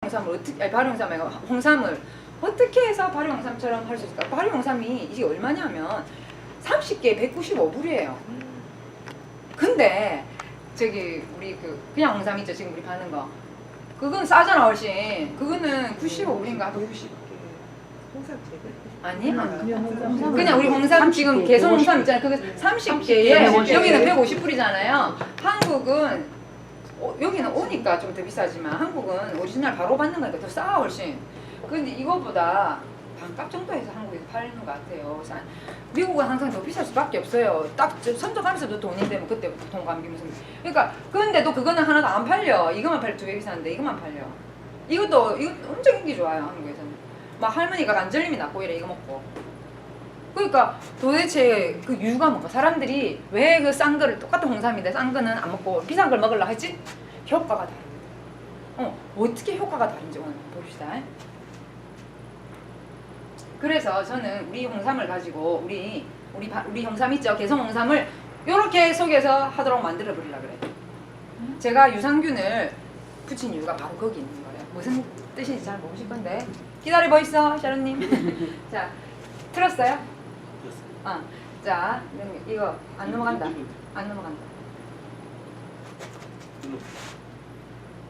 홍삼을 어떻게, 아니 발효홍삼 말고 홍삼을 어떻게 해서 발효홍삼처럼 할 수 있을까? 발효홍삼이 이게 얼마냐면 30개에 195불이에요. 근데 저기 우리 그냥 홍삼 있죠, 지금 우리 파는 거. 그건 싸잖아 훨씬. 그거는 95불인가? 90개 홍삼 제거? 아니? 그냥 그냥 우리 홍삼 지금 개성 홍삼 있잖아요. 그거 30개에 150. 여기는 150불이잖아요. 한국은 여기는 오니까 좀 더 비싸지만 한국은 오리지널 바로 받는 거니까 더 싸 훨씬. 근데 이거보다 반값 정도에서 한국에서 팔는 것 같아요. 미국은 항상 더 비쌀 수밖에 없어요. 딱 선적하면서도 돈인데 뭐 그때부터 동감비 무슨. 그러니까 근데도 그거는 하나도 안 팔려. 이거만 팔려 2배 비싼데 이거만 팔려. 이거 엄청 인기 좋아요 한국에서는. 막 할머니가 관절림이 났고 이래 이거 먹고. 그러니까 도대체 그 이유가 뭔가? 사람들이 왜 그 싼 거를 똑같은 홍삼인데 싼 거는 안 먹고 비싼 걸 먹으려고 했지? 효과가 다릅니다. 어떻게 효과가 다른지 오늘 봅시다. 그래서 저는 우리 홍삼을 가지고 우리 홍삼 있죠? 개성 홍삼을 이렇게 속에서 하도록 만들어 버리려고 그래요. 제가 유산균을 붙인 이유가 바로 거기 있는 거예요. 무슨 뜻인지 잘 모르실 건데 기다려 보이소 샤론님. 자, 틀었어요? 자, 이거 안 넘어간다. 안 넘어간다.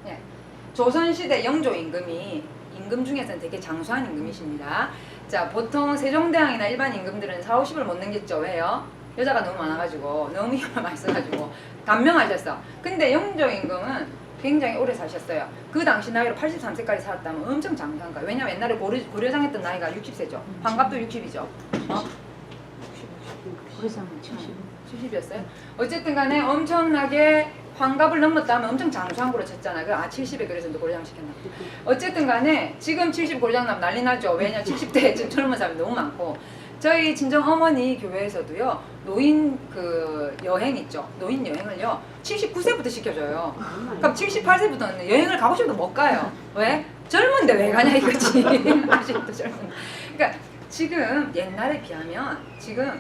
예. 조선시대 영조 임금이 임금 중에서는 되게 장수한 임금이십니다. 자, 보통 세종대왕이나 일반 임금들은 4, 50을 못 넘겼죠. 왜요? 여자가 너무 많아가지고 너무 힘을 많이 써가지고 단명하셨어. 근데 영조 임금은 굉장히 오래 사셨어요. 그 당시 나이로 83세까지 살았다면 엄청 장수한 거예요. 왜냐면 옛날에 고려장 했던 나이가 60세죠. 환갑도 60이죠. 고려장은 70이었어요? 어쨌든 간에 엄청나게 환갑을 넘었다면 엄청 장수한 거로 쳤잖아. 70에 그래서 고려장 시켰나. 어쨌든 간에 지금 70 고려장 나면 난리 나죠. 왜냐 70대에 지금 젊은 사람이 너무 많고. 저희 친정 어머니 교회에서도요. 노인 여행 있죠. 노인 여행을요. 79세부터 시켜줘요. 그럼 78세부터는 여행을 가고 싶어도 못 가요. 왜? 젊은데 왜 가냐 이거지. 아직도 젊은데. 그러니까 지금 옛날에 비하면 지금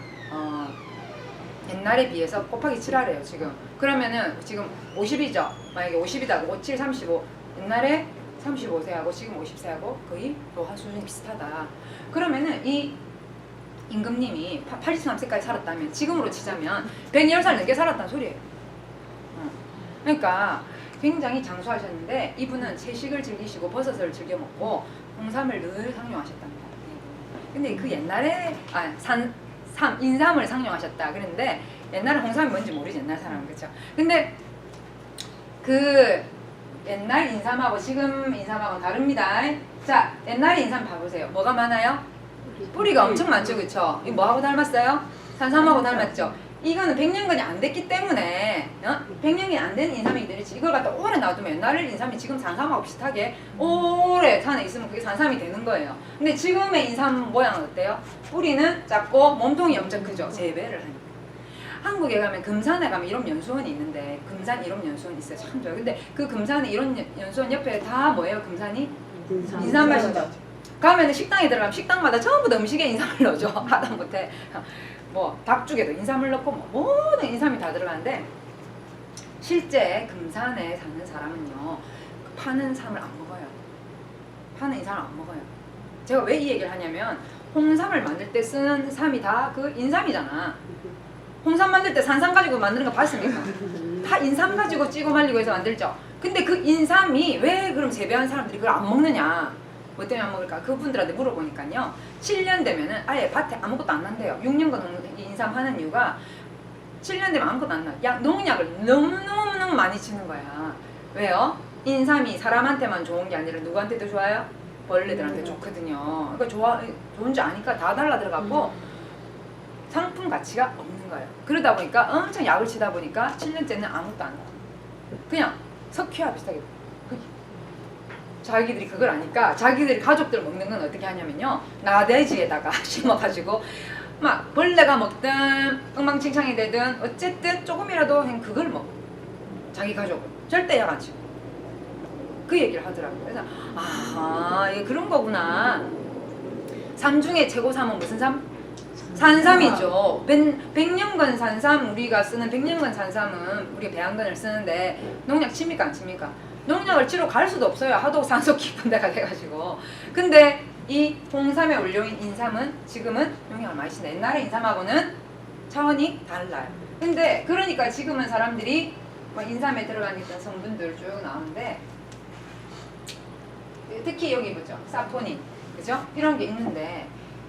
옛날에 비해서 곱하기 7하래요 지금. 그러면은 지금 50이죠. 만약에 50이다 57, 35. 옛날에 35세하고 지금 50세하고 거의 교화 수준이 비슷하다. 그러면은 이 임금님이 83세까지 살았다면 지금으로 치자면 110살 넘게 살았다는 소리예요. 그러니까 굉장히 장수하셨는데 이분은 채식을 즐기시고 버섯을 즐겨 먹고 홍삼을 늘 상용하셨답니다. 근데 그 옛날에 인삼을 상용하셨다. 그런데 옛날에 홍삼이 뭔지 모르지 옛날 사람은. 그렇죠? 근데 그 옛날 인삼하고 지금 인삼하고는 다릅니다. 자, 옛날 인삼 봐보세요. 뭐가 많아요? 뿌리가 엄청 많죠. 그쵸? 이거 뭐하고 닮았어요? 산삼하고 닮았죠? 이거는 100년근이 안 됐기 때문에 100년이 안 된 인삼이들이 이걸 갖다 오래 놔두면 옛날 인삼이 지금 산삼하고 비슷하게 오래 산에 있으면 그게 산삼이 되는 거예요. 근데 지금의 인삼 모양은 어때요? 뿌리는 작고 몸통이 엄청 크죠. 재배를 하니까. 한국에 가면 금산에 가면 이런 연수원이 있는데 금산 이런 연수원 있어요. 참 좋아요. 근데 그 금산에 이런 연수원 옆에 다 뭐예요? 금산이? 인삼 맛이죠. 가면 식당에 들어가면 식당마다 전부 다 음식에 인삼을 넣어줘. 하다못해 뭐 닭죽에도 인삼을 넣고 뭐 모든 인삼이 다 들어가는데 실제 금산에 사는 사람은요 파는 삼을 안 먹어요. 파는 인삼을 안 먹어요. 제가 왜 이 얘기를 하냐면 홍삼을 만들 때 쓰는 삼이 다 그 인삼이잖아. 홍삼 만들 때 산삼 가지고 만드는 거 봤습니까? 다 인삼 가지고 찌고 말리고 해서 만들죠. 근데 그 인삼이 왜 그럼 재배한 사람들이 그걸 안 먹느냐? 뭐 때문에 안 먹을까? 그분들한테 물어보니까요. 7년 되면은 아예 밭에 아무것도 안 난대요. 6년간 인삼 하는 이유가 7년 되면 아무것도 안 나. 농약을 너무너무 많이 치는 거야. 왜요? 인삼이 사람한테만 좋은 게 아니라 누구한테도 좋아요? 벌레들한테 좋거든요. 그러니까 좋은 줄 아니까 다 달라 들어가고 상품 가치가 없는 거예요. 그러다 보니까 엄청 약을 치다 보니까 7년째는 아무것도 안 나요. 그냥 석회와 비슷하게. 자기들이 그걸 아니까 자기들이 가족들 먹는 건 어떻게 하냐면요. 나대지에다가 심어가지고 막 벌레가 먹든 엉망진창이 되든 어쨌든 조금이라도 그걸 먹어. 자기 가족은 절대 약 안 치고. 그 얘기를 하더라고요. 그래서 이게 그런 거구나. 삼 중에 최고 삼은 무슨 삼? 산삼이죠. 100년간 산삼 우리가 쓰는 100년간 산삼은 우리가 배양근을 쓰는데 농약 칩니까 안 칩니까? 농약을 치러 갈 수도 없어요. 하도 산소 깊은 데가 돼가지고. 근데 이 홍삼의 원료인 인삼은 지금은 농약을 많이 쓰는데 옛날에 인삼하고는 차원이 달라요. 근데 그러니까 지금은 사람들이 뭐 인삼에 들어가는 성분들 쭉 나오는데 특히 여기 보죠. 사포닌, 그죠? 이런 게 있는데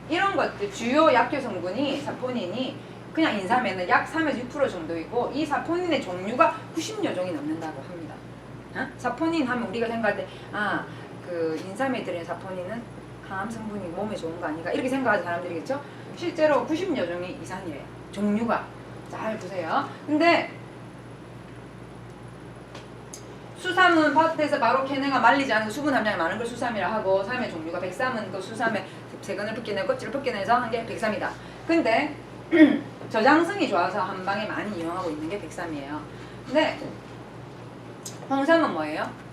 이런 것들 주요 약효 성분이 사포닌이 그냥 인삼에는 약 3에서 6% 정도이고 이 사포닌의 종류가 90여 종이 넘는다고 합니다. 어? 사포닌 하면 우리가 생각할 때 그 인삼에 들은 사포닌은 항암 성분이 몸에 좋은 거 아닌가 이렇게 생각하는 사람들이겠죠? 실제로 90여 종이 이상이에요. 종류가. 잘 보세요. 근데 수삼은 밭에서 바로 캐내가 말리지 않은 수분 함량이 많은 걸 수삼이라 하고 삼의 종류가 백삼은 그 수삼의 세근을 벗겨내고 껍질을 벗겨내서 한 게 백삼이다. 근데 저장성이 좋아서 한방에 많이 이용하고 있는 게 백삼이에요. 근데 홍삼은 뭐예요?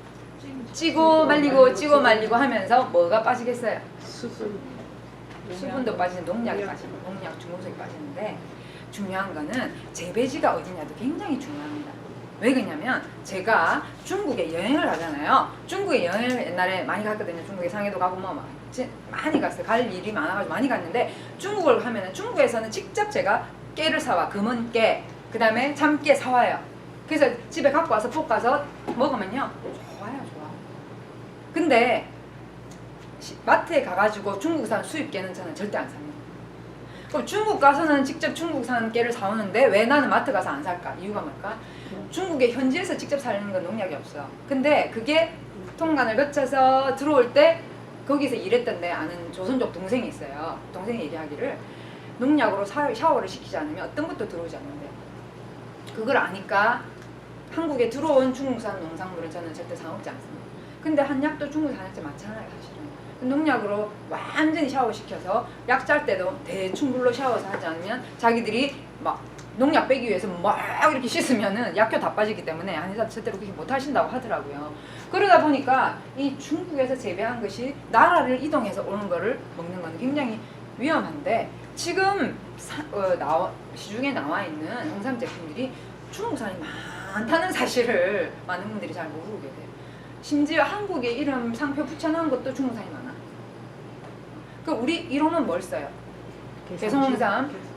찌고 말리고 하면서 뭐가 빠지겠어요? 수분도 빠지는 농약이 빠지고 농약 중금속이 빠지는데 중요한 거는 재배지가 어디냐도 굉장히 중요합니다. 왜 그러냐면 제가 중국에 여행을 가잖아요. 중국에 여행을 옛날에 많이 갔거든요. 중국에 상해도 가고 뭐 많이 갔어요. 갈 일이 많아가지고 많이 갔는데 중국을 가면은 중국에서는 직접 제가 깨를 사와 금은 깨, 그 다음에 참깨 사와요. 그래서 집에 갖고 와서 볶아서 먹으면요 좋아요, 좋아. 근데 마트에 가가지고 중국산 수입깨는 저는 절대 안 삽니다. 그럼 중국 가서는 직접 중국산 깨를 사오는데 왜 나는 마트 가서 안 살까? 이유가 뭘까? 중국의 현지에서 직접 사는 건 농약이 없어. 근데 그게 통관을 거쳐서 들어올 때 거기서 일했던 데 아는 조선족 동생이 있어요. 동생이 얘기하기를 농약으로 샤워를 시키지 않으면 어떤 것도 들어오지 않는데 그걸 아니까 한국에 들어온 중국산 농산물은 저는 절대 사 먹지 않습니다. 근데 한약도 중국산 한약재 많잖아요, 사실은. 농약으로 완전히 샤워시켜서 약 짤 때도 대충 물로 샤워서 하지 않으면 자기들이 막 농약 빼기 위해서 막 이렇게 씻으면은 약효 다 빠지기 때문에 한의사 절대로 그렇게 못 하신다고 하더라고요. 그러다 보니까 이 중국에서 재배한 것이 나라를 이동해서 오는 거를 먹는 건 굉장히 위험한데 지금 시중에 나와 있는 홍삼 제품들이 중국산이 많다는 사실을 많은 분들이 잘 모르게 돼요. 심지어 한국에 이름 상표 붙여놓은 것도 중국산이 많아. 그 우리 1호는 뭘 써요? 개성홍삼.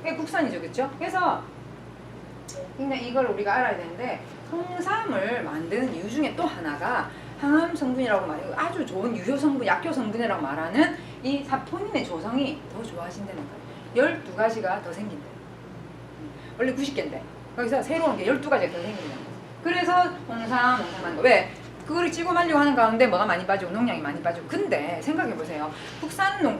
이게 국산이죠, 그렇죠? 그래서 근데 이걸 우리가 알아야 되는데 홍삼을 만드는 이유 중에 또 하나가 항암 성분이라고 말해요. 아주 좋은 유효 성분, 약효 성분이라고 말하는 이 사포닌의 조성이 더 좋아진다는 거예요. 12가지가 더 생긴대요. 원래 90개인데 거기서 새로운 게 12가지가 더 생긴다는 거예요. 그래서 홍삼 하는 거. 왜? 그거를 찌고 말리고 하는 가운데 뭐가 많이 빠지고 농약이 많이 빠지고. 근데 생각해보세요.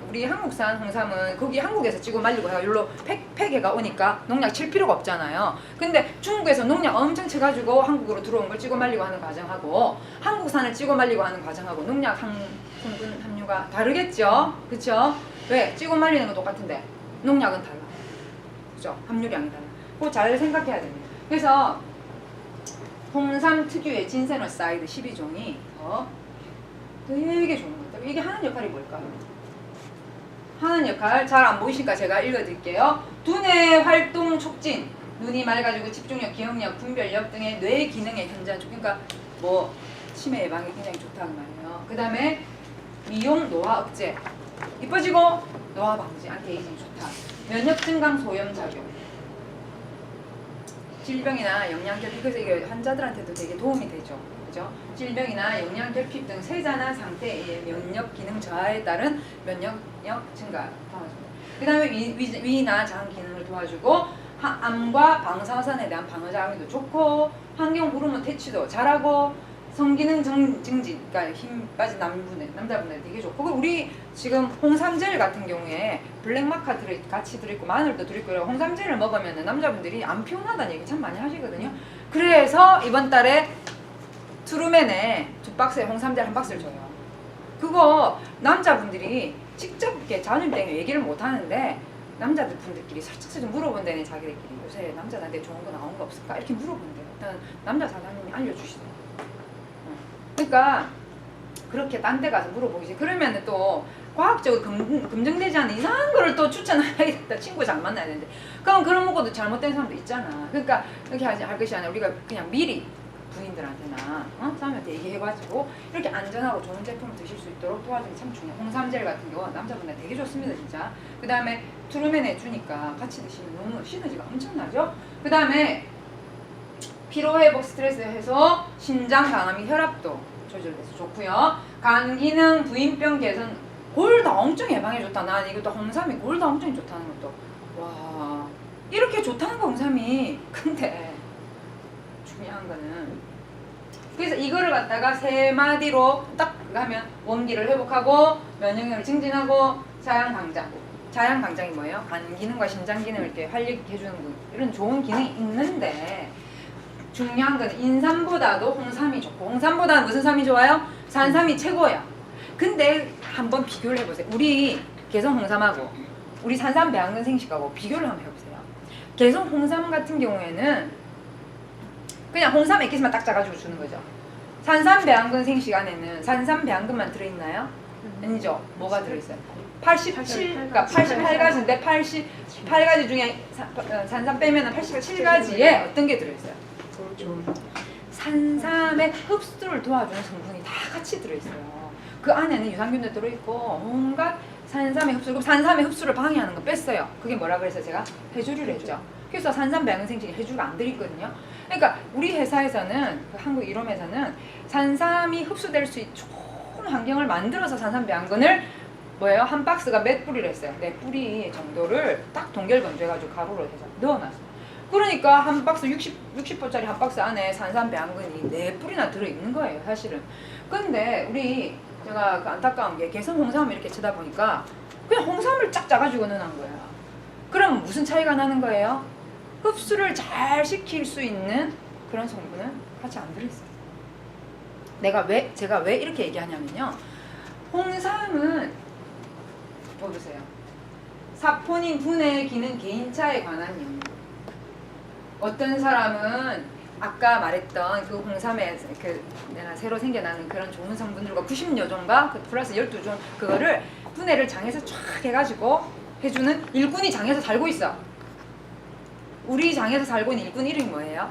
우리 한국산 홍삼은 거기 한국에서 찌고 말리고 해가 여기로 폐기가 오니까 농약 칠 필요가 없잖아요. 근데 중국에서 농약 엄청 쳐가지고 한국으로 들어온 걸 찌고 말리고 하는 과정하고 한국산을 찌고 말리고 하는 과정하고 농약 성분 함유가 다르겠죠? 그쵸? 왜? 찌고 말리는 건 똑같은데 농약은 달라. 그죠? 함유량이 달라. 그거 잘 생각해야 됩니다. 그래서 홍삼 특유의 진세노사이드 12종이 되게 좋은 것 같아요. 이게 하는 역할이 뭘까요? 하는 역할 잘 안 보이시니까 제가 읽어드릴게요. 두뇌 활동 촉진, 눈이 맑아지고 집중력, 기억력, 분별력 등의 뇌 기능에 현저한 촉진, 그러니까 뭐 치매 예방에 굉장히 좋다는 말이에요. 그 다음에 미용, 노화 억제, 이뻐지고 노화 방지, 안티에이징 좋다. 면역 증강 소염 작용, 질병이나 영양결핍, 그래서 이게 환자들한테도 되게 도움이 되죠. 그죠? 질병이나 영양결핍 등 세자나 상태의 면역 기능 저하에 따른 면역력 증가 도와줍니다. 그 다음에 위나 장 기능을 도와주고 암과 방사선에 대한 방어 작용도 좋고 환경 호르몬 퇴치도 잘하고 성기능 증진, 그러니까 힘 빠진 남자분들 되게 좋고. 우리 지금 홍삼젤 같은 경우에 블랙마카 같이 들어있고 마늘도 들어있고 홍삼젤을 먹으면 남자분들이 안 피곤하다는 얘기 참 많이 하시거든요. 그래서 이번 달에 트루맨에 2박스에 홍삼젤 1박스를 줘요. 그거 남자분들이 직접 이렇게 자존심 때문에 얘기를 못 하는데 남자분들끼리 살짝 물어본다네. 자기들끼리 요새 남자한테 좋은 거 나온 거 없을까? 이렇게 물어본대요. 일단 남자 사장님이 알려주시더라고요. 그러니까 그렇게 딴 데 가서 물어보지. 그러면 또 과학적으로 검증되지 않은 이상한 거를 또 추천해야겠다. 친구 잘 만나야 되는데. 그럼 그런 먹어도 잘못된 사람도 있잖아. 그러니까 그렇게 할 것이 아니라 우리가 그냥 미리 부인들한테나 사람한테 얘기해가지고 이렇게 안전하고 좋은 제품을 드실 수 있도록 도와주는 게 참 중요해요. 홍삼젤 같은 경우 남자분들 되게 좋습니다 진짜. 그 다음에 트루멘에 주니까 같이 드시면 너무 시너지가 엄청나죠. 그 다음에 피로회복 스트레스 해소, 신장 강화 및 혈압도 조절돼서 좋고요. 간 기능, 부인병 개선, 골다공증 예방에 좋다. 난 이것도 홍삼이 골다공증이 좋다는 것도 와 이렇게 좋다는 거 홍삼이. 근데 중요한 거는 그래서 이거를 갖다가 세 마디로 딱 하면 원기를 회복하고 면역력을 증진하고 자양강장. 자양강장이 뭐예요? 간 기능과 신장 기능을 이렇게 활력해주는 이런 좋은 기능이 있는데 중요한 건 인삼보다도 홍삼이 좋고 홍삼보다는 무슨 삼이 좋아요? 산삼이 최고예요. 근데 한번 비교를 해보세요. 우리 개성 홍삼하고 우리 산삼 배양근 생식하고 비교를 한번 해보세요. 개성 홍삼 같은 경우에는 그냥 홍삼 액기스만 딱 짜가지고 주는 거죠. 산삼 배양근 생식 안에는 산삼 배양근만 들어있나요? 아니죠. 뭐가 들어있어요? 87, 그러니까 88가지인데 88가지 중에 산삼 빼면 87가지에 어떤 게 들어있어요? 산삼의 흡수를 도와주는 성분이 다 같이 들어있어요. 그 안에는 유산균도 들어있고 온갖 산삼의 흡수, 그럼 산삼의 흡수를 방해하는 거 뺐어요. 그게 뭐라 그래서 제가 해조류를 했죠. 그래서 산삼 배양근 생식에 해조류가 안 들어있거든요. 그러니까 우리 회사에서는 그 한국 이롬에서는 산삼이 흡수될 수 있는 좋은 환경을 만들어서 산삼 배양근을 뭐예요? 한 박스가 몇 뿌리를 했어요. 4뿌리 정도를 딱 동결 건조해가지고 가루로 해서 넣어놨어요. 그러니까 한 박스 60포짜리 한 박스 안에 산삼 배양근이 4뿌리나 들어있는 거예요 사실은. 근데 우리 제가 그 안타까운 게 개성 홍삼을 이렇게 쳐다보니까 그냥 홍삼을 쫙 짜가지고 넣어놓은 거야. 그럼 무슨 차이가 나는 거예요? 흡수를 잘 시킬 수 있는 그런 성분은 같이 안 들어있어요. 제가 왜 이렇게 얘기하냐면요. 홍삼은 보세요. 사포닌 분해 기능 개인차에 관한 연구. 어떤 사람은 아까 말했던 그 홍삼에 그 내가 새로 생겨나는 그런 좋은 성분들과 90여 종과 그 플러스 12종 그거를 분해를 장에서 쫙 해가지고 해주는 일꾼이 장에서 살고 있어. 우리 장에서 살고 있는 일꾼 이름이 뭐예요?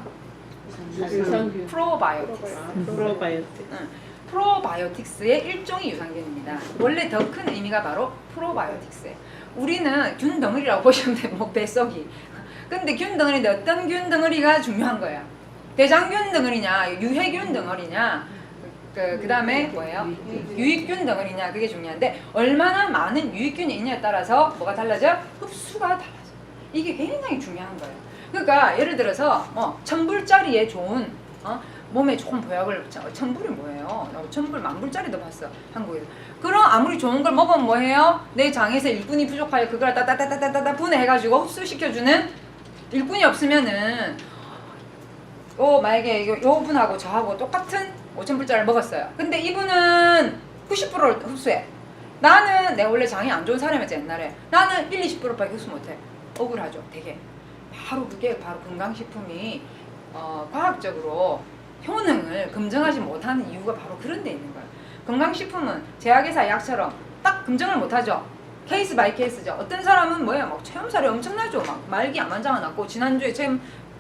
유산균. 프로바이오틱스. 프로바이오틱스. 프로바이오틱스의 일종의 유산균입니다. 원래 더 큰 의미가 바로 프로바이오틱스예요. 우리는 균 덩어리라고 보시면 돼요. 뭐 뱃속이. 근데 균 덩어리인데 어떤 균 덩어리가 중요한 거예요? 대장균 덩어리냐, 유해균 덩어리냐, 그 다음에 뭐예요? 유익균 덩어리냐, 그게 중요한데 얼마나 많은 유익균이 있냐에 따라서 뭐가 달라져? 흡수가 달라져. 이게 굉장히 중요한 거예요. 그러니까 예를 들어서 1000불짜리에 좋은 몸에 좋은 보약을, 천불이 뭐예요? 천불 만불짜리도 봤어 한국에서. 그럼 아무리 좋은 걸 먹으면 뭐해요? 내 장에서 일꾼이 부족하여 그걸 따따따따따따 분해해가지고 흡수시켜주는 일꾼이 없으면은 만약에 요 분하고 저하고 똑같은 5000불짜리를 먹었어요. 근데 이분은 90%를 흡수해. 나는 내가 원래 장이 안 좋은 사람이었지 옛날에. 나는 20%밖에 흡수 못해. 억울하죠 되게. 그게 바로 건강식품이 과학적으로 효능을 검증하지 못하는 이유가 바로 그런 데 있는 거예요. 건강식품은 제약회사 약처럼 딱 검증을 못하죠. 케이스 바이 케이스죠. 어떤 사람은 막 체험사례 엄청나죠. 막 말기 암 환자가 났고, 지난주에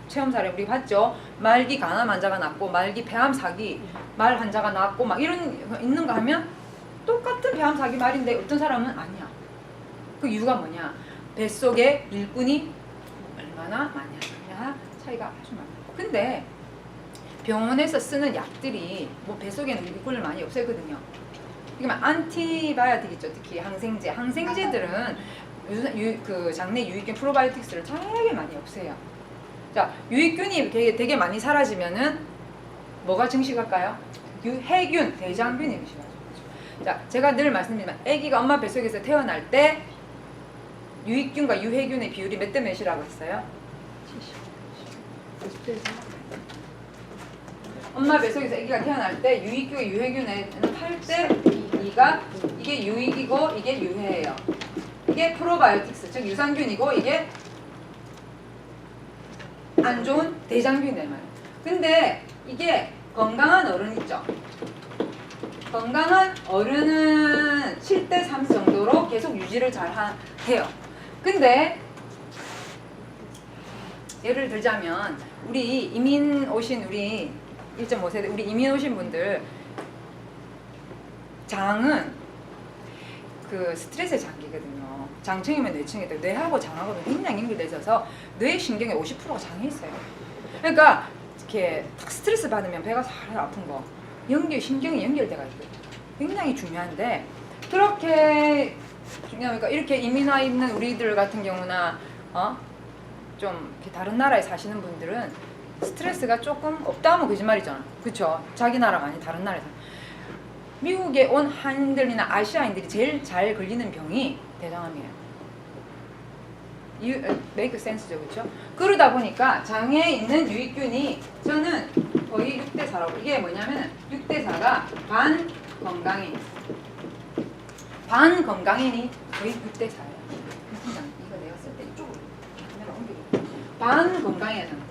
체험사례 우리 봤죠. 말기 간암 환자가 났고, 말기 폐암 사기 말 환자가 났고, 막 이런 거 있는 거 하면 똑같은 폐암 사기 말인데 어떤 사람은 아니야. 그 이유가 뭐냐? 뱃속에 일꾼이 얼마나 많이 하느냐 차이가 아주 많아요. 근데 병원에서 쓰는 약들이 뱃속에는 일꾼을 많이 없애거든요. 그러니까 안티바이오틱 있죠. 특히 항생제들은 그 장내 유익균 프로바이오틱스를 되게 많이 없애요. 자, 유익균이 되게 많이 사라지면은 뭐가 증식할까요? 유해균, 대장균이 증식하죠. 자, 제가 늘 말씀드리지만 아기가 엄마 뱃속에서 태어날 때 유익균과 유해균의 비율이 몇 대 몇이라고 했어요? 70. 엄마 뱃속에서 아기가 태어날 때 유익균과 유해균의 8대 2가 이게 유익이고 이게 유해예요. 이게 프로바이오틱스, 즉 유산균이고 이게 안 좋은 대장균이란 말이에요. 근데 이게 건강한 어른 있죠. 건강한 어른은 7대 3 정도로 계속 유지를 잘 해요. 근데 예를 들자면 우리 이민 오신 우리 1.5세대 우리 이민 오신 분들 장은 그 스트레스의 장기거든요. 장층이면 뇌층이다. 뇌하고 장하고 굉장히 연결돼 있어서 뇌 신경의 50%가 장에 있어요. 그러니까 이렇게 딱 스트레스 받으면 배가 살 아픈 거 신경이 연결돼가 있거든요. 굉장히 중요한데 그렇게 중요하니까 이렇게 이민 와 있는 우리들 같은 경우나 좀 이렇게 다른 나라에 사시는 분들은 스트레스가 조금 없다 하면 거짓말이잖아. 그쵸? 자기 나라 많이 다른 나라에 사. 미국에 온 한인들이나 아시아인들이 제일 잘 걸리는 병이 대장암이에요. make sense죠, 그렇죠? 그러다 보니까 장에 있는 유익균이 저는 거의 6대4라고. 이게 뭐냐면 6대4가 반 건강인이 거의 6대4예요. 이거 내가 쓸 때 이쪽으로 카메라 옮기고 반 건강인 상태.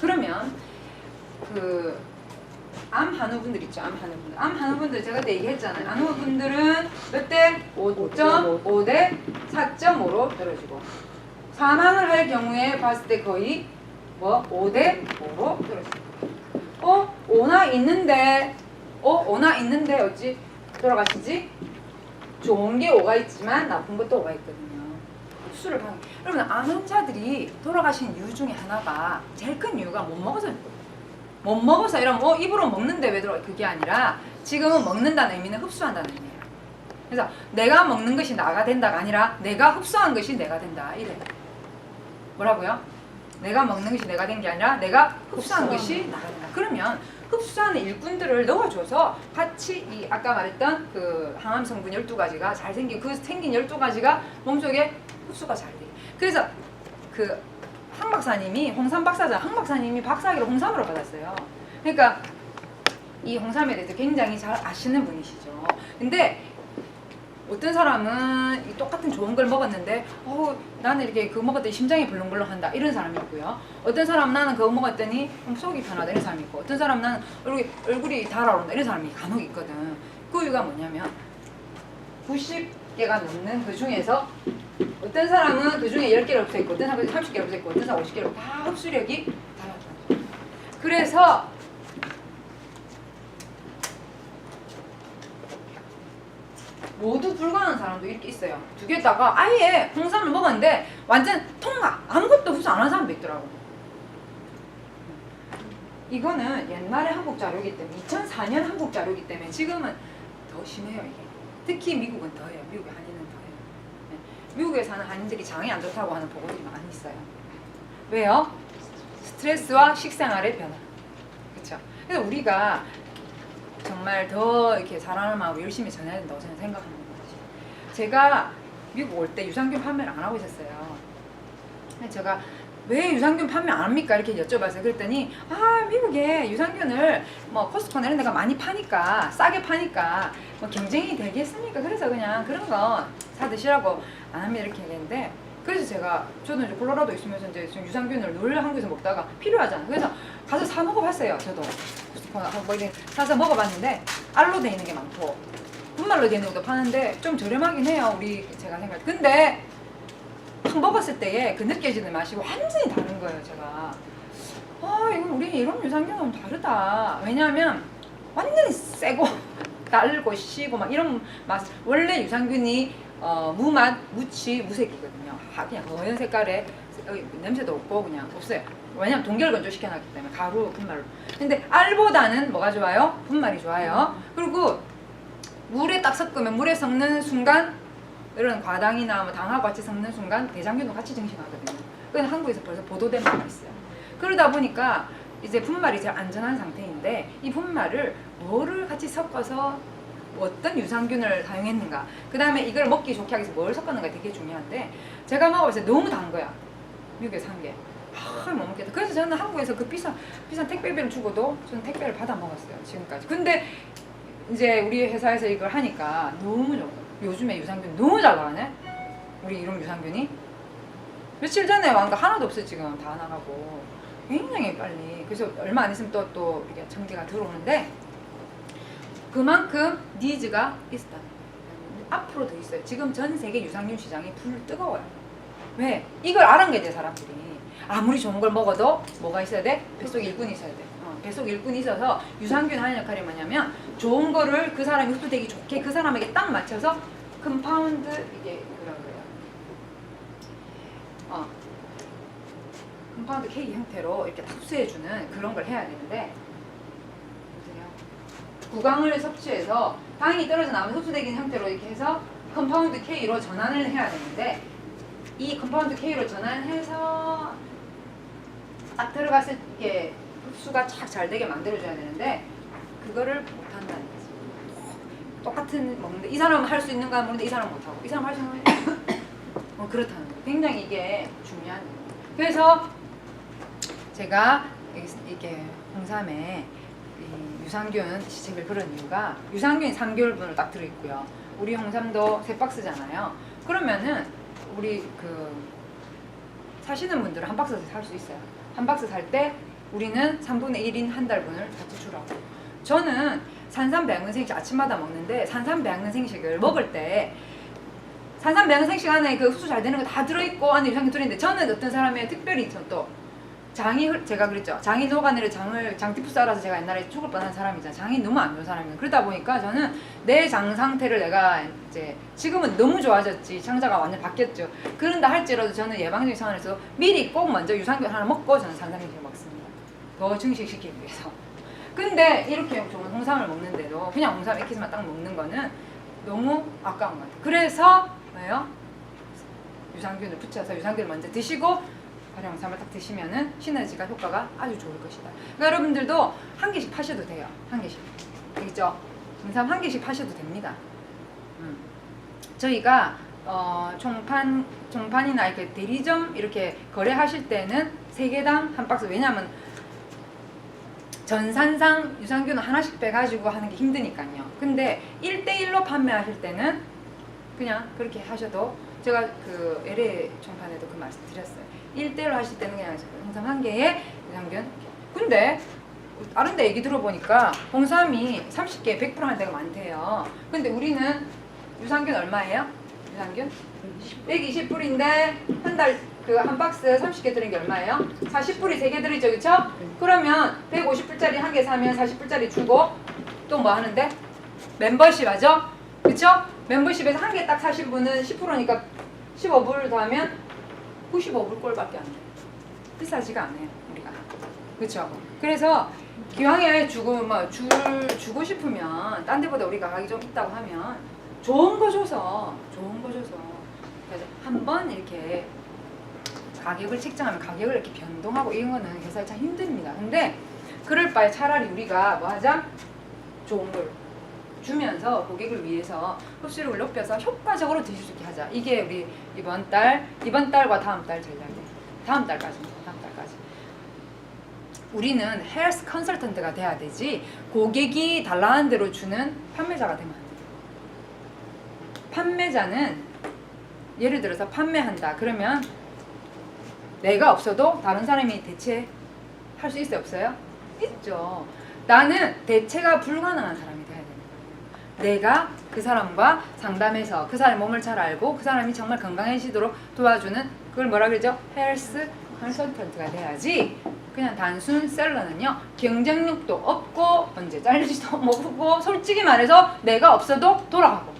그러면 그 암 한우분들 있죠. 암 한우분들 제가 그때 얘기했잖아요. 암 한우분들은 몇 대? 5.5 대 4.5로 떨어지고 사망을 할 경우에 봤을 때 거의 5 대 5로 떨어지고 5나 있는데 어찌 돌아가시지? 좋은 게 5가 있지만 나쁜 것도 5가 있거든요. 흡수를 방해. 여러분 암 환자들이 돌아가신 이유 중에 하나가 제일 큰 이유가 못 먹어서 이러면 입으로 먹는데 왜 들어가? 그게 아니라 지금은 먹는다는 의미는 흡수한다는 의미예요. 그래서 내가 먹는 것이 나가 된다가 아니라 내가 흡수한 것이 내가 된다. 이래. 뭐라고요? 내가 먹는 것이 내가 된 게 아니라 내가 흡수한 것이 나가 된다. 그러면 흡수하는 일꾼들을 넣어줘서 같이 이 아까 말했던 그 항암 성분 12가지가 잘 생긴 그 생긴 12가지가 몸속에 흡수가 잘 돼. 그래서 그 황 박사님이 홍삼 박사자 황 박사님이 박사학위를 홍삼으로 받았어요. 그러니까 이 홍삼에 대해서 굉장히 잘 아시는 분이시죠. 근데 어떤 사람은 이 똑같은 좋은 걸 먹었는데 나는 이렇게 그거 먹었더니 심장이 벌렁벌렁한다 이런 사람이 있고요. 어떤 사람은 나는 그거 먹었더니 속이 편하다 이런 사람이 있고 어떤 사람은 나는 얼굴이 달아오른다 이런 사람이 간혹 있거든. 그 이유가 뭐냐면 90개가 넘는 그 중에서 어떤 사람은 그 중에 10개를 흡수했고 어떤 사람은 30개를 흡수했고 어떤 사람은 50개를 다 흡수력이 달라져요. 그래서 모두 불가능한 사람도 이렇게 있어요. 두 개다가 아예 홍삼을 먹었는데 완전 통과 아무것도 흡수 안 한 사람도 있더라고. 이거는 옛날에 한국 자료이기 때문에 2004년 한국 자료이기 때문에 지금은 더 심해요. 이게 특히 미국은 더해요. 미국의 한인은 더해요. 미국에 사는 한인들이 장이 안 좋다고 하는 보고들이 많이 있어요. 왜요? 스트레스와 식생활의 변화. 그렇죠? 그래서 우리가 정말 더 이렇게 사랑하는 마음으로 열심히 전해야 된다고 저는 생각합니다. 제가 미국 올 때 유산균 판매를 안 하고 있었어요. 제가 왜 유산균 판매 안 합니까? 이렇게 여쭤봤어요. 그랬더니 미국에 유산균을 뭐 코스트코나 이런 데가 많이 파니까 싸게 파니까 뭐 경쟁이 되겠습니까? 그래서 그냥 그런 거 사 드시라고 안 합니다 이렇게 얘기했는데 그래서 저도 이제 콜로라도 있으면서 이제 지금 유산균을 늘 한국에서 먹다가 필요하잖아요. 그래서 가서 사 먹어봤어요. 저도 코스트코나 뭐 이렇게 사서 먹어봤는데 알로 돼 있는 게 많고 분말로 돼 있는 것도 파는데 좀 저렴하긴 해요. 제가 생각. 근데 딱 먹었을 때에 그 느껴지는 맛이 완전히 다른 거예요. 제가 이건 우리 이런 유산균은 다르다. 왜냐하면 완전히 세고 달고 시고 막 이런 맛. 원래 유산균이 무맛, 무취, 무색이거든요. 그냥 허연 색깔에 냄새도 없고 그냥 없어요. 왜냐면 동결 건조시켜놨기 때문에 가루 분말로. 근데 알보다는 뭐가 좋아요? 분말이 좋아요. 그리고 물에 딱 섞으면 물에 섞는 순간 이런 과당이나 뭐 당하고 같이 섞는 순간 대장균도 같이 증식하거든요. 그건 한국에서 벌써 보도된 바가 있어요. 그러다 보니까 이제 분말이 제일 안전한 상태인데 이 분말을 뭐를 같이 섞어서 어떤 유산균을 사용했는가 그 다음에 이걸 먹기 좋게 하기 위해서 뭘 섞었는가 되게 중요한데 제가 먹어봤을 때 너무 단 거야. 미국에서 산 게. 못 먹겠다. 그래서 저는 한국에서 그 비싼 택배비를 주고도 저는 택배를 받아 먹었어요. 지금까지. 근데 이제 우리 회사에서 이걸 하니까 너무 좋아. 요즘에 유산균 너무 잘 나가네. 우리 이런 유산균이 며칠 전에 완가 하나도 없어요. 지금 다 나가고 굉장히 빨리. 그래서 얼마 안 있으면 또 이렇게 전기가 들어오는데 그만큼 니즈가 있다. 앞으로 더 있어요. 지금 전 세계 유산균 시장이 불 뜨거워요. 왜? 이걸 알아내야 돼 사람들이. 아무리 좋은 걸 먹어도 뭐가 있어야 돼? 뱃속에 일꾼이 있어야 돼. 계속 일꾼이 있어서 유산균 하는 역할이 뭐냐면 좋은 거를 그 사람이 흡수되기 좋게 그 사람에게 딱 맞춰서 컴파운드 이게 뭐라 그래요? 컴파운드 K 형태로 이렇게 흡수해주는 그런 걸 해야 되는데 보세요. 구강을 섭취해서 당이 떨어져 나오면 흡수되는 형태로 이렇게 해서 컴파운드 K로 전환을 해야 되는데 이 컴파운드 K로 전환해서 딱 들어갔을 때 흡수가 착 잘 되게 만들어줘야 되는데 그거를 못한다는 거지. 똑같은 먹는데 이 사람은 할 수 있는가 모르는데 이 사람은 못하고 이 사람은 할 수 있는 거 그렇다는 거예요. 굉장히 이게 중요한 거예요. 그래서 제가 이게 홍삼에 유산균 시책을 그런 이유가 유산균이 3개월분으로 딱 들어있고요. 우리 홍삼도 3박스잖아요. 그러면은 우리 그 사시는 분들은 한 박스 살 수 있어요. 한 박스 살 때 우리는 3분의 1인 한 달분을 같이 주라고. 저는 산삼배양근생식 아침마다 먹는데 산삼배양근생식을 먹을 때 산삼배양근생식 안에 그 흡수 잘 되는 거 다 들어있고 안에 유산균 들어있는데 저는 어떤 사람의 특별히 또 장이 제가 그랬죠. 장이 녹아내려 장티푸스 알아서 제가 옛날에 죽을 뻔한 사람이잖아요. 장이 너무 안 좋은 사람이에요. 그러다 보니까 저는 내 장 상태를 내가 이제 지금은 너무 좋아졌지. 창자가 완전 바뀌었죠. 그런다 할지라도 저는 예방적인 차원에서 미리 꼭 먼저 유산균 하나 먹고 저는 산삼식을 먹습니다. 더 증식시키기 위해서. 근데 이렇게 좋은 홍삼을 먹는데도 그냥 홍삼 액기스만 딱 먹는 거는 너무 아까운 것 같아요. 그래서 뭐예요? 유산균을 붙여서 유산균을 먼저 드시고 활용삼을 딱 드시면은 시너지가 효과가 아주 좋을 것이다. 그러니까 여러분들도 한 개씩 파셔도 돼요. 한 개씩. 알겠죠? 홍삼 한 개씩 파셔도 됩니다. 저희가 종판이나 이렇게 대리점 이렇게 거래하실 때는 3개당 한 박스. 왜냐면 전산상 유산균을 하나씩 빼가지고 하는 게 힘드니까요. 근데 1대1로 판매하실 때는 그냥 그렇게 하셔도 제가 그 LA 종판에도 그 말씀 드렸어요. 1대1로 하실 때는 그냥 홍삼 한 개에 유산균. 근데 다른 데 얘기 들어보니까 홍삼이 30개 100% 하는 데가 많대요. 근데 우리는 유산균 얼마예요? 유산균? 120불인데 한 달 그 한 박스 30개 들은 게 얼마예요? 40불이 3개 들이죠, 그쵸? 그러면 150불짜리 한 개 사면 40불짜리 주고 또 뭐 하는데? 멤버십 하죠? 그쵸? 멤버십에서 한 개 딱 사신 분은 10%니까 15불 더하면 95불 꼴밖에 안 돼요. 비싸지가 않아요, 우리가. 그쵸? 그래서 기왕에 주고 싶으면 딴 데보다 우리가 가격이 좀 있다고 하면 좋은 거 줘서 그래서 한번 이렇게 가격을 책정하면 가격을 이렇게 변동하고 이런 거는 회사에 참 힘듭니다. 근데 그럴 바에 차라리 우리가 뭐 하자? 좋은 걸 주면서 고객을 위해서 흡수력을 높여서 효과적으로 드실 수 있게 하자. 이게 우리 이번 달과 다음 달 전략이에요. 다음 달까지. 우리는 헬스 컨설턴트가 돼야 되지 고객이 달라는 대로 주는 판매자가 되면 안 돼요. 판매자는 예를 들어서 판매한다. 그러면 내가 없어도 다른 사람이 대체할 수 있어요? 없어요? 있죠. 나는 대체가 불가능한 사람이 돼야 되는 거예요. 내가 그 사람과 상담해서 그 사람의 몸을 잘 알고 그 사람이 정말 건강해지도록 도와주는 그걸 뭐라 그러죠? 헬스 컨설턴트가 돼야지 그냥 단순 셀러는요 경쟁력도 없고 언제 잘릴지도 모르고 솔직히 말해서 내가 없어도 돌아가고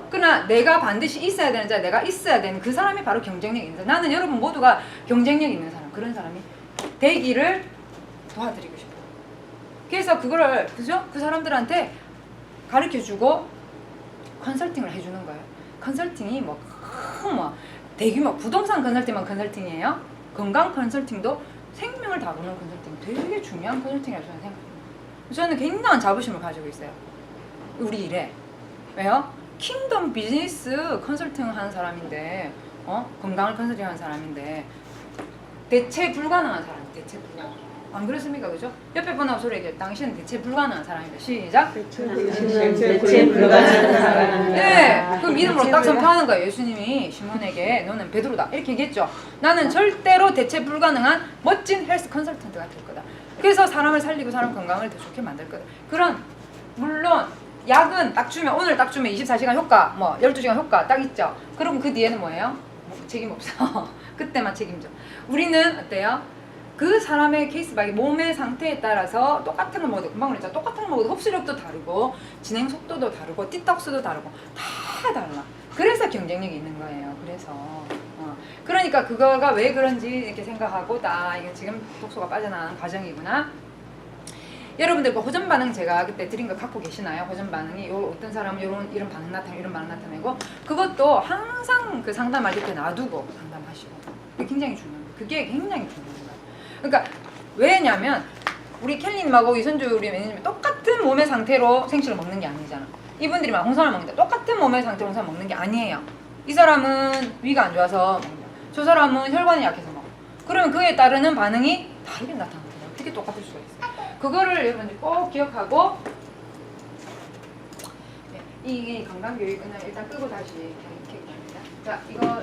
그러나 내가 반드시 있어야 되는 자 내가 있어야 되는 그 사람이 바로 경쟁력 있는 사람. 나는 여러분 모두가 경쟁력 있는 사람 그런 사람이 되기를 도와드리고 싶어요. 그래서 그거를 그죠? 그 사람들한테 가르쳐주고 컨설팅을 해주는 거예요. 컨설팅이 뭐 대규모 부동산 컨설팅만 컨설팅이에요. 건강 컨설팅도 생명을 다루는 컨설팅 되게 중요한 컨설팅이라고 저는 생각합니다. 저는 굉장한 자부심을 가지고 있어요. 우리 일에. 왜요? 킹덤 비즈니스 컨설팅 하는 사람인데 건강을 컨설팅 하는 사람인데 대체 불가능한 사람 대체 불가능 안 그렇습니까? 그죠? 옆에 분하고 소리 얘기해. 당신은 대체 불가능한 사람입니다. 시작. 대체 불가능한 사람. 네, 그럼 이름으로 딱 선포하는 거예요. 예수님이 시몬에게 너는 베드로다 이렇게 얘기했죠. 나는 절대로 대체 불가능한 멋진 헬스 컨설턴트가 될 거다. 그래서 사람을 살리고 사람 건강을 더 좋게 만들 거다. 그런 물론 약은 딱 주면 오늘 딱 주면 24시간 효과, 뭐 12시간 효과 딱 있죠. 그럼 그 뒤에는 뭐예요? 책임 없어. 그때만 책임져. 우리는 어때요? 그 사람의 케이스 바이 몸의 상태에 따라서 똑같은 걸 먹어도 금방 그랬잖아. 똑같은 걸 먹어도 흡수력도 다르고 진행 속도도 다르고 디톡스도 다르고 다 달라. 그래서 경쟁력이 있는 거예요. 그래서 그러니까 그거가 왜 그런지 이렇게 생각하고 이게 지금 독소가 빠져나가는 과정이구나. 여러분들 그 호전 반응 제가 그때 드린 거 갖고 계시나요? 호전 반응이 어떤 사람은 이런 반응 나타나고 이런 반응 나타내고 그것도 항상 그 상담할 때 놔두고 상담하시고 그게 굉장히 중요해요. 그게 굉장히 중요한 거예요. 그러니까 왜냐면 우리 켈리님하고 이선주 우리 매니저님 똑같은 몸의 상태로 생식을 먹는 게 아니잖아. 이분들이 막 홍삼을 먹는데 똑같은 몸의 상태로 홍삼을 먹는 게 아니에요. 이 사람은 위가 안 좋아서 먹는다. 저 사람은 혈관이 약해서 먹어. 그러면 그에 따르는 반응이 다르게 나타나는 거예요. 어떻게 똑같을 수가 있어요. 그거를 여러분들 꼭 기억하고 이 건강교육은 일단 끄고 다시 이렇게 합니다. 자, 이거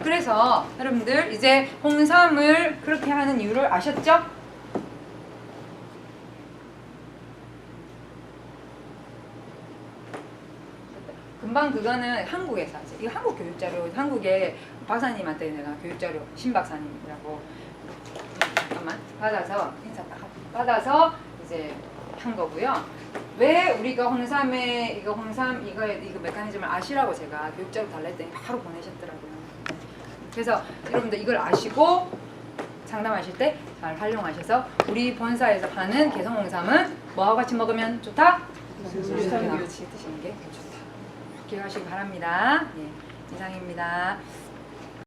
그래서 여러분들 이제 홍삼을 그렇게 하는 이유를 아셨죠? 금방 그거는 한국에서 하죠. 이거 한국 교육자료, 한국의 박사님한테 내가 교육자료 신박사님이라고 잠깐만 받아서 인사 딱 받아서 이제 한 거고요. 왜 우리가 홍삼에 이거 메커니즘을 아시라고 제가 교육자료 달라 했더니 바로 보내셨더라고요. 그래서 여러분들 이걸 아시고 상담하실 때 잘 활용하셔서 우리 본사에서 파는 개성 홍삼은 뭐하고 같이 먹으면 좋다? 같이 드시는 게 좋다. 기억하시기 바랍니다. 예, 이상입니다.